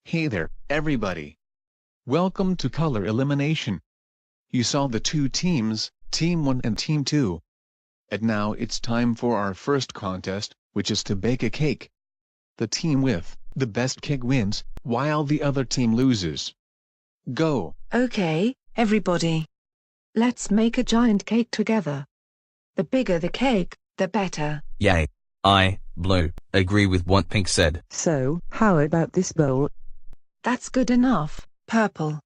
Hey there, everybody. Welcome to Color Elimination. You saw the two teams, Team 1 and Team 2. And now it's time for our first contest, which is to bake a cake. The team with the best cake wins, while the other team loses. Go. Okay, everybody. Let's make a giant cake together. The bigger the cake, the better. Yay. I, Blue, agree with what Pink said. So, how about this bowl? That's good enough, Purple.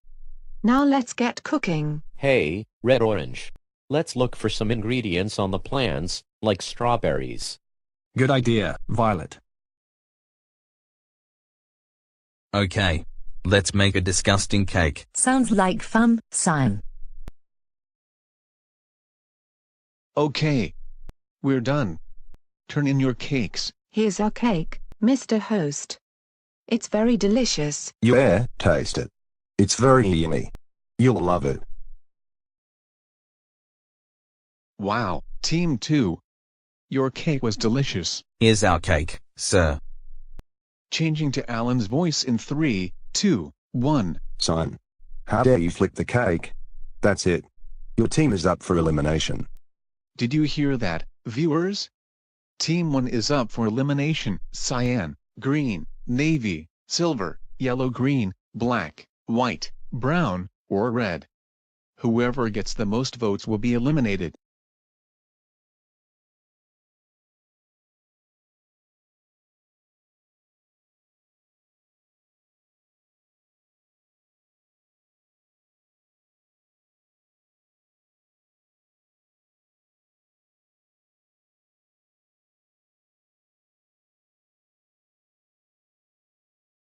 Now let's get cooking. Hey, Red Orange. Let's look for some ingredients on the plans, like strawberries. Good idea, Violet. Okay. Let's make a disgusting cake. Sounds like fun, Cyan. Okay. We're done. Turn in your cakes. Here's our cake, Mr. Host. It's very delicious. Yeah, taste it. It's very yummy. You'll love it. Wow, Team 2. Your cake was delicious. Here's our cake, sir. Changing to Alan's voice in 3, 2, 1. Son. How dare you flick the cake? That's it. Your team is up for elimination. Did you hear that, viewers? Team 1 is up for elimination: cyan, green, navy, silver, yellow, green, black, white, brown, or red. Whoever gets the most votes will be eliminated.